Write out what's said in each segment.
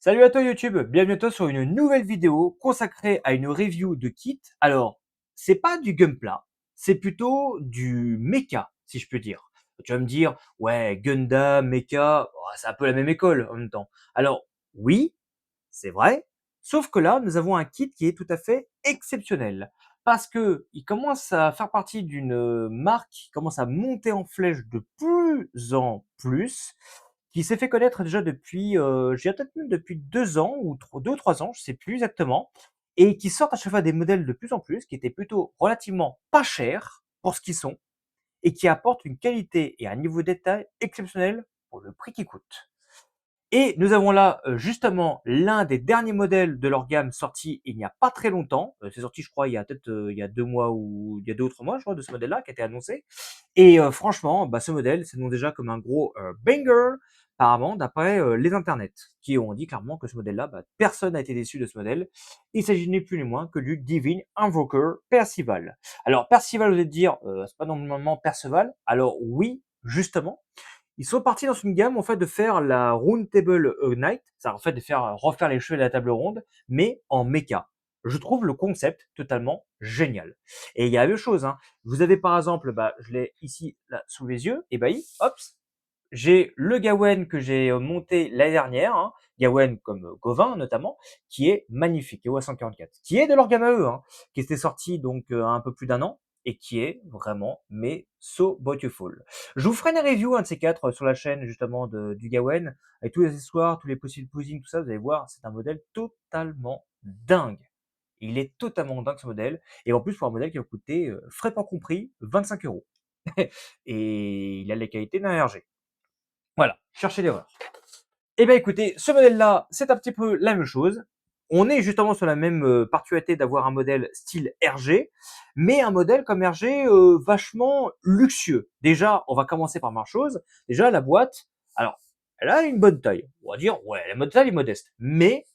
Salut à toi YouTube, bienvenue à toi sur une nouvelle vidéo consacrée à une review de kit. Alors, c'est pas du Gunpla, c'est plutôt du mecha, si je peux dire. Tu vas me dire, ouais, Gundam, mecha, oh, c'est un peu la même école en même temps. Alors, oui, c'est vrai, sauf que là, nous avons un kit qui est tout à fait exceptionnel. Parce que il commence à faire partie d'une marque qui commence à monter en flèche de plus en plus, qui s'est fait connaître déjà depuis, je dirais peut-être même depuis 2 ans ou 2 ou 3 ans, je sais plus exactement, et qui sortent à chaque fois des modèles de plus en plus, qui étaient plutôt relativement pas chers pour ce qu'ils sont, et qui apportent une qualité et un niveau de détail exceptionnel pour le prix qu'ils coûtent. Et nous avons là justement l'un des derniers modèles de leur gamme sorti il n'y a pas très longtemps. C'est sorti, je crois, il y a peut-être il y a 2 mois ou il y a 2 ou 3 mois, je crois, de ce modèle-là qui a été annoncé. Et franchement, bah, ce modèle s'annonce déjà comme un gros banger, apparemment, d'après les internets, qui ont dit clairement que ce modèle-là, bah, personne n'a été déçu de ce modèle. Il s'agit ni plus ni moins que du Divine Invoker Percival. Alors, Percival, vous allez dire, c'est pas normalement Perceval. Alors oui, justement, ils sont partis dans une gamme en fait de faire la Round Table Knight, ça en fait de faire refaire les cheveux de la table ronde, mais en mecha. Je trouve le concept totalement génial. Et il y a la même chose, hein. Vous avez par exemple, bah, je l'ai ici là sous les yeux, et bah, hop, j'ai le Gawain que j'ai monté l'année dernière, hein, Gawain comme Gauvin notamment, qui est magnifique, Gawain 144, qui est de leur gamme à eux, hein, qui était sorti donc un peu plus d'un an et qui est vraiment mais so beautiful. Je vous ferai une review un de ces quatre sur la chaîne justement du Gawain avec tous les accessoires, tous les possibles posings, tout ça. Vous allez voir, c'est un modèle totalement dingue. Il est totalement dingue ce modèle et en plus pour un modèle qui va coûter frais pas compris 25 euros et il a les qualités d'un RG. Voilà, cherchez l'erreur. Eh bien écoutez, ce modèle-là, c'est un petit peu la même chose. On est justement sur la même particularité d'avoir un modèle style RG, mais un modèle comme RG vachement luxueux. Déjà, on va commencer par ma chose. Déjà, la boîte, alors, elle a une bonne taille. On va dire, ouais, la taille est modeste. Mais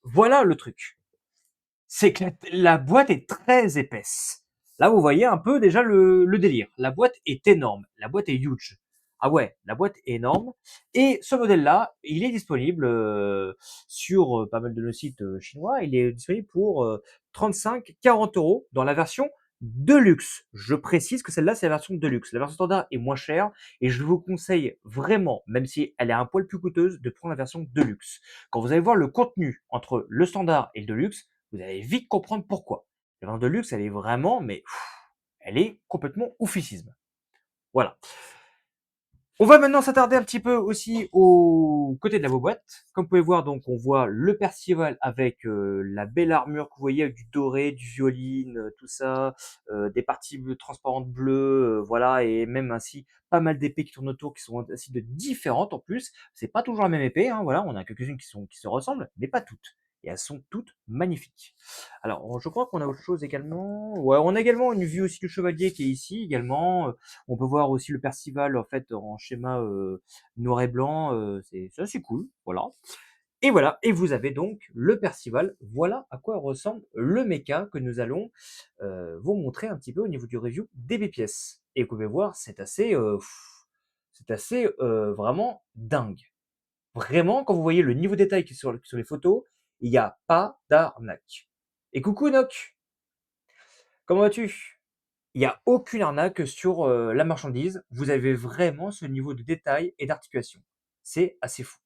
voilà le truc. C'est que la boîte est très épaisse. Là, vous voyez un peu déjà le délire. La boîte est énorme. La boîte est huge. Ah ouais, la boîte est énorme. Et ce modèle-là, il est disponible sur pas mal de nos sites chinois. Il est disponible pour 35-40 euros dans la version Deluxe. Je précise que celle-là, c'est la version Deluxe. La version standard est moins chère et je vous conseille vraiment, même si elle est un poil plus coûteuse, de prendre la version Deluxe. Quand vous allez voir le contenu entre le standard et le Deluxe, vous allez vite comprendre pourquoi. La version Deluxe, elle est vraiment, mais elle est complètement oufissime. Voilà. On va maintenant s'attarder un petit peu aussi au côté de la boîte. Comme vous pouvez voir, donc on voit le Percival avec la belle armure que vous voyez avec du doré, du violine, tout ça, des parties bleues, transparentes bleues, voilà, et même ainsi pas mal d'épées qui tournent autour, qui sont ainsi de différentes en plus. C'est pas toujours la même épée, hein, voilà, on a quelques-unes qui se ressemblent, mais pas toutes. Et elles sont toutes magnifiques. Alors, je crois qu'on a autre chose également. Ouais, on a également une vue aussi du chevalier qui est ici également. On peut voir aussi le Percival en fait en schéma noir et blanc, c'est assez cool, voilà. Et voilà, et vous avez donc le Percival. Voilà à quoi ressemble le mecha que nous allons vous montrer un petit peu au niveau du review des pièces. Et vous pouvez voir, c'est assez vraiment dingue. Vraiment, quand vous voyez le niveau de détail qui est sur les photos, il n'y a pas d'arnaque. Et coucou Noc, comment vas-tu? Il n'y a aucune arnaque sur la marchandise. Vous avez vraiment ce niveau de détail et d'articulation. C'est assez fou.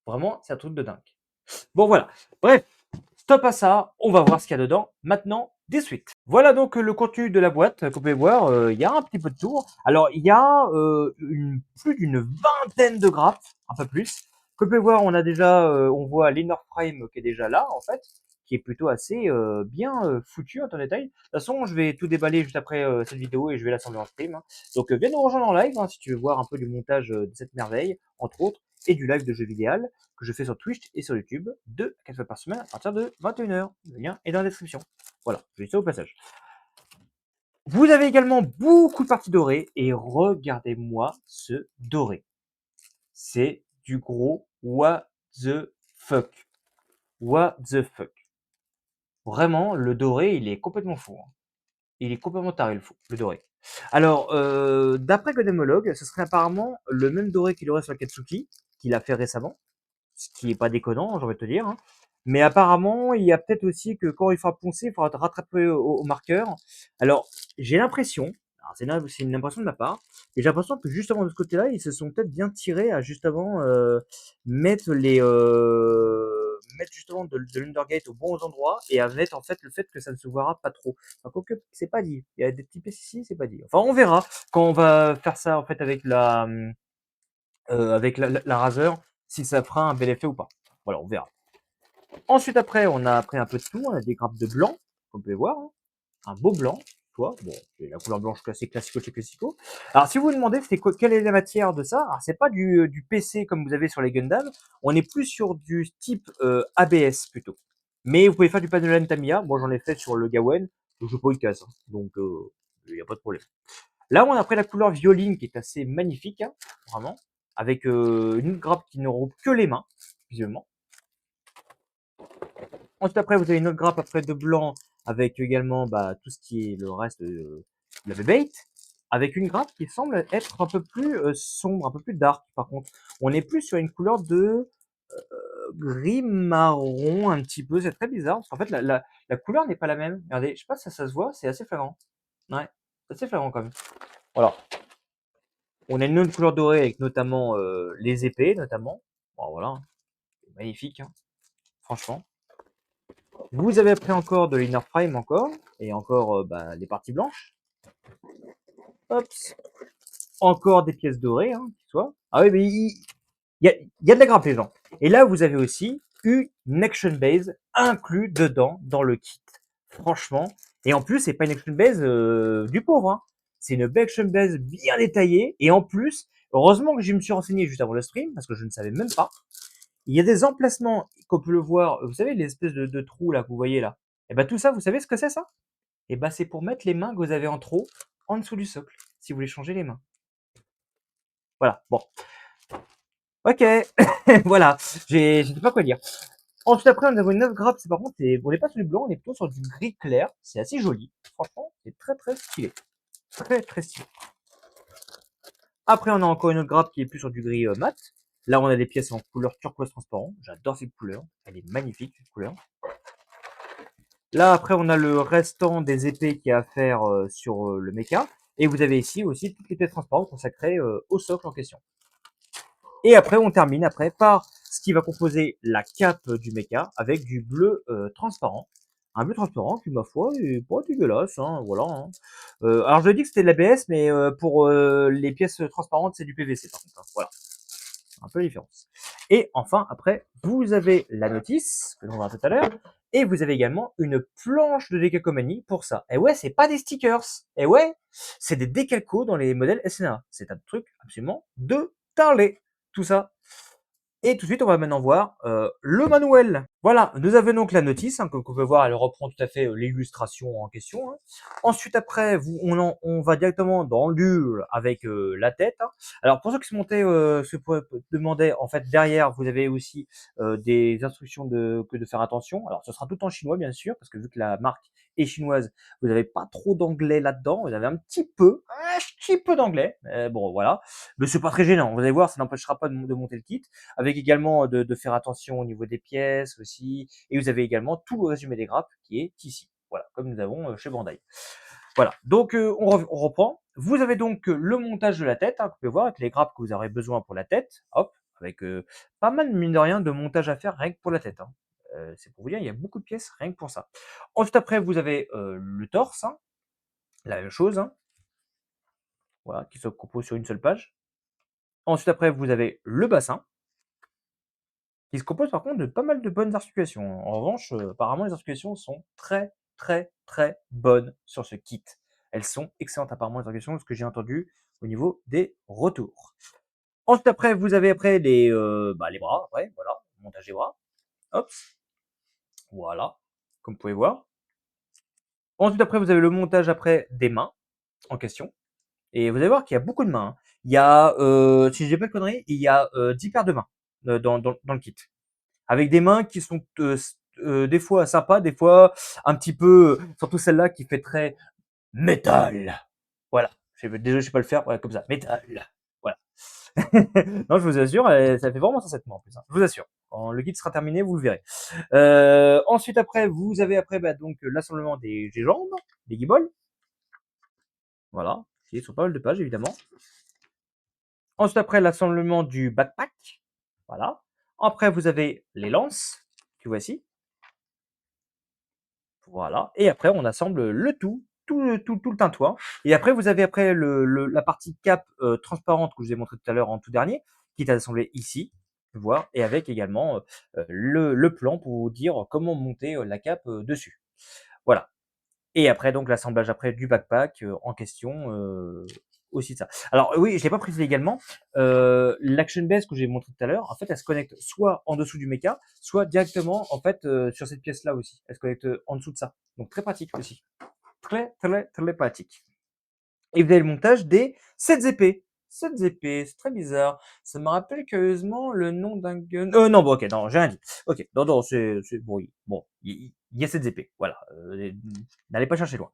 Vraiment, c'est un truc de dingue. Bon, voilà. Bref, stop à ça. On va voir ce qu'il y a dedans. Maintenant, des suites. Voilà donc le contenu de la boîte. Comme vous pouvez voir, il y a un petit peu de tour. Alors, il y a plus d'une vingtaine de grappes, un peu plus. Comme vous pouvez voir, on a déjà, on voit l'Inner Frame qui est déjà là, en fait, qui est plutôt assez bien foutu en temps détail. De toute façon, je vais tout déballer juste après cette vidéo et je vais l'assembler en stream, hein. Donc, viens nous rejoindre en live si tu veux voir un peu du montage de cette merveille, entre autres, et du live de jeux vidéo que je fais sur Twitch et sur YouTube 2 à 4 fois par semaine à partir de 21h. Le lien est dans la description. Voilà, je dis ça au passage. Vous avez également beaucoup de parties dorées et regardez-moi ce doré. C'est du gros what the fuck. What the fuck. Vraiment, le doré, il est complètement fou, hein. Il est complètement taré, le doré. Alors, d'après Godemologue, ce serait apparemment le même doré qu'il aurait sur la Katsuki, qu'il a fait récemment. ce qui est pas déconnant, j'ai envie de te dire, hein. Mais apparemment, il y a peut-être aussi que quand il faudra poncer, il faudra te rattraper au marqueur. Alors, j'ai l'impression, alors c'est une impression de ma part, et j'ai l'impression que justement de ce côté-là, ils se sont peut-être bien tirés à justement mettre justement de l'undergate au bon endroit et à mettre en fait le fait que ça ne se verra pas trop. Enfin, quoique, c'est pas dit. Il y a des petits ici, c'est pas dit. Enfin, on verra quand on va faire ça en fait avec la raser, si ça fera un bel effet ou pas. Voilà, on verra. Ensuite, après, on a pris un peu de tout. On a des grappes de blanc, comme vous pouvez voir, hein. Un beau blanc, tu vois. Bon, c'est la couleur blanche classique, classico, chez classico. Alors, si vous vous demandez quelle est la matière de ça, alors c'est pas du PC comme vous avez sur les Gundam. On est plus sur du type ABS plutôt. Mais vous pouvez faire du panelan Tamiya. Moi, j'en ai fait sur le Gawen. Je veux pas il casse, hein. Donc, il n'y a pas de problème. Là, on a pris la couleur violine qui est assez magnifique, hein, vraiment, avec une grappe qui ne rompt que les mains, visuellement. Ensuite, après, vous avez une autre grappe après de blanc avec également bah, tout ce qui est le reste de la bébête, avec une grappe qui semble être un peu plus sombre, un peu plus dark. Par contre, on est plus sur une couleur de gris marron un petit peu. C'est très bizarre parce qu'en fait, la couleur n'est pas la même. Regardez, je sais pas si ça se voit, c'est assez flagrant. Ouais, c'est assez flagrant quand même. Voilà. On a une autre couleur dorée avec notamment les épées, notamment. Bon, voilà, magnifique, hein, franchement. Vous avez après encore de l'inner frame encore, et encore bah, les parties blanches. Hop. Encore des pièces dorées, hein, qui soient. Ah oui, mais il y a de la grappe, les gens. Et là, vous avez aussi une action base inclus dedans dans le kit. Franchement. Et en plus, c'est pas une action base du pauvre, hein. C'est une action base bien détaillée. Et en plus, heureusement que je me suis renseigné juste avant le stream, parce que je ne savais même pas. Il y a des emplacements, qu'on peut le voir, vous savez, les espèces de trous là que vous voyez là. Et ben tout ça, vous savez ce que c'est ça? Et ben c'est pour mettre les mains que vous avez en trop en dessous du socle, si vous voulez changer les mains. Voilà, bon. Ok, voilà, je sais pas quoi dire. Ensuite après, on a une autre grappe, c'est par contre, on n'est pas sur du blanc, on est plutôt sur du gris clair. C'est assez joli, franchement, c'est très très stylé. Très très stylé. Après, on a encore une autre grappe qui est plus sur du gris mat. Là, on a des pièces en couleur turquoise transparent. J'adore cette couleur, elle est magnifique cette couleur. Là, après, on a le restant des épées qu'il y a à faire sur le mecha. Et vous avez ici aussi toutes les pièces transparentes consacrées au socle en question. Et après, on termine après par ce qui va composer la cape du mecha avec du bleu transparent. Un bleu transparent qui, ma foi, est pas dégueulasse, hein, voilà, hein. Alors, je dis que c'était de l'ABS, mais pour les pièces transparentes, c'est du PVC, par contre, hein, voilà. Un peu la différence. Et enfin, après, vous avez la notice, que l'on verra tout à l'heure, et vous avez également une planche de décalcomanie pour ça. Et ouais, c'est pas des stickers. Et ouais, c'est des décalcos dans les modèles SNA. C'est un truc absolument de tarlet, tout ça. Et tout de suite, on va maintenant voir le manuel. Voilà, nous avons donc la notice, hein, comme vous pouvez voir, elle reprend tout à fait l'illustration en question, hein. Ensuite, après, on va directement dans le dur avec la tête, hein. Alors, pour ceux qui se demandaient, en fait, derrière, vous avez aussi des instructions que de faire attention. Alors, ce sera tout en chinois, bien sûr, parce que vu que la marque est chinoise, vous n'avez pas trop d'anglais là-dedans. Vous avez un petit peu d'anglais. Bon, voilà. Mais c'est pas très gênant. Vous allez voir, ça n'empêchera pas de monter le kit, avec également de faire attention au niveau des pièces aussi. Et vous avez également tout le résumé des grappes qui est ici. Voilà, comme nous avons chez Bandai. Voilà, donc on reprend. Vous avez donc le montage de la tête, hein, que vous pouvez voir avec les grappes que vous aurez besoin pour la tête. Hop, avec pas mal, mine de rien, de montage à faire rien que pour la tête, hein. C'est pour vous dire, il y a beaucoup de pièces rien que pour ça. Ensuite, après, vous avez le torse, hein, la même chose, hein, voilà, qui se compose sur une seule page. Ensuite, après, vous avez le bassin, qui se compose par contre de pas mal de bonnes articulations. En revanche, apparemment, les articulations sont très, très, très bonnes sur ce kit. Elles sont excellentes apparemment, les articulations, ce que j'ai entendu au niveau des retours. Ensuite, après, vous avez après les bras, ouais, voilà, montage des bras. Hop, voilà, comme vous pouvez voir. Ensuite, après, vous avez le montage après des mains en question. Et vous allez voir qu'il y a beaucoup de mains, hein. Il y a, si je dis pas de conneries, il y a 10 paires de mains dans le kit. Avec des mains qui sont des fois sympas, des fois un petit peu, surtout celle-là qui fait très métal. Voilà. Désolé, je sais pas le faire, ouais, comme ça, métal. Voilà. Non, je vous assure, ça fait vraiment ça cette main en plus, hein. Je vous assure. Quand le guide sera terminé, vous le verrez. Ensuite, après, vous avez après donc l'assemblement des jambes, des guibolles. Voilà, qui est sur pas mal de pages, évidemment. Ensuite, après, l'assemblement du backpack. Voilà. Après, vous avez les lances, que voici. Voilà. Et après, on assemble le tout le tintouin. Et après, vous avez après la partie cape transparente que je vous ai montré tout à l'heure en tout dernier, qui est assemblée ici, voir, et avec également le plan pour vous dire comment monter la cape dessus. Voilà. Et après, donc, l'assemblage après du backpack en question, aussi de ça. Alors oui, je l'ai pas précisé également, l'action base que j'ai montré tout à l'heure, en fait, elle se connecte soit en dessous du méca, soit directement, en fait, sur cette pièce-là aussi. Elle se connecte en dessous de ça. Donc très pratique aussi. Très pratique. Et vous avez le montage des 7 épées. 7 épées, c'est très bizarre. Ça me rappelle curieusement le nom d'un gun. Non, bon, ok, non, j'ai rien dit. Ok, non, bon, il y a 7 épées. Voilà. N'allez pas chercher loin.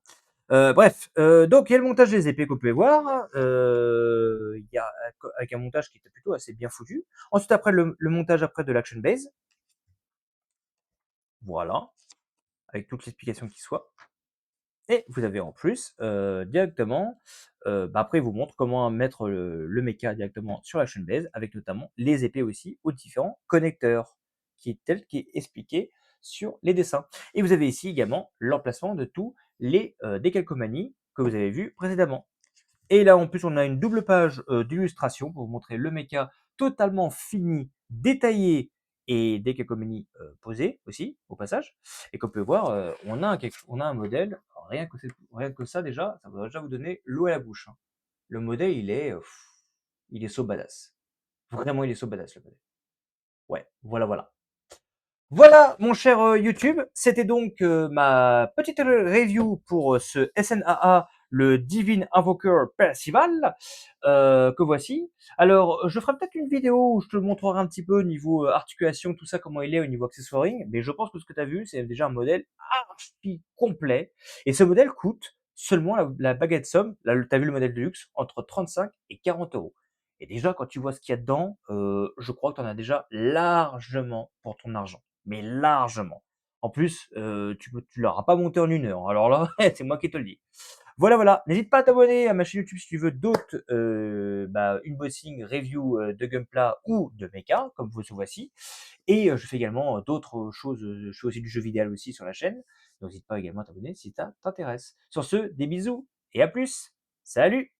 Bref, donc il y a le montage des épées que vous pouvez voir. Il y a avec un montage qui était plutôt assez bien foutu. Ensuite, après le montage après de l'action base. Voilà, avec toute l'explication qui soit. Et vous avez en plus directement, après il vous montre comment mettre le mecha directement sur l'action base, avec notamment les épées aussi aux différents connecteurs, qui est tel qui est expliqué sur les dessins. Et vous avez ici également l'emplacement de tous les décalcomanies que vous avez vus précédemment. Et là, en plus, on a une double page d'illustration pour vous montrer le mecha totalement fini, détaillé et des calcomanies posées aussi, au passage. Et comme on peut voir, on a un modèle, alors rien que ça déjà, ça va déjà vous donner l'eau à la bouche, hein. Le modèle, il est so badass. Vraiment, il est so badass, le modèle. Ouais, voilà. Voilà, mon cher YouTube, c'était donc ma petite review pour ce SNAA, le Divine Invoker Percival, que voici. Alors, je ferai peut-être une vidéo où je te montrerai un petit peu au niveau articulation, tout ça, comment il est au niveau accessoiring, mais je pense que ce que tu as vu, c'est déjà un modèle archi complet. Et ce modèle coûte seulement la baguette somme, là, tu as vu le modèle de luxe, entre 35 et 40 euros. Et déjà, quand tu vois ce qu'il y a dedans, je crois que tu en as déjà largement pour ton argent, mais largement. En plus, tu l'auras pas monté en 1 heure. Alors là, c'est moi qui te le dis. Voilà. N'hésite pas à t'abonner à ma chaîne YouTube si tu veux d'autres unboxing, review de Gunpla ou de mecha, comme ce voici. Et je fais également d'autres choses. Je fais aussi du jeu vidéo aussi sur la chaîne. Donc n'hésite pas également à t'abonner si ça t'intéresse. Sur ce, des bisous et à plus. Salut!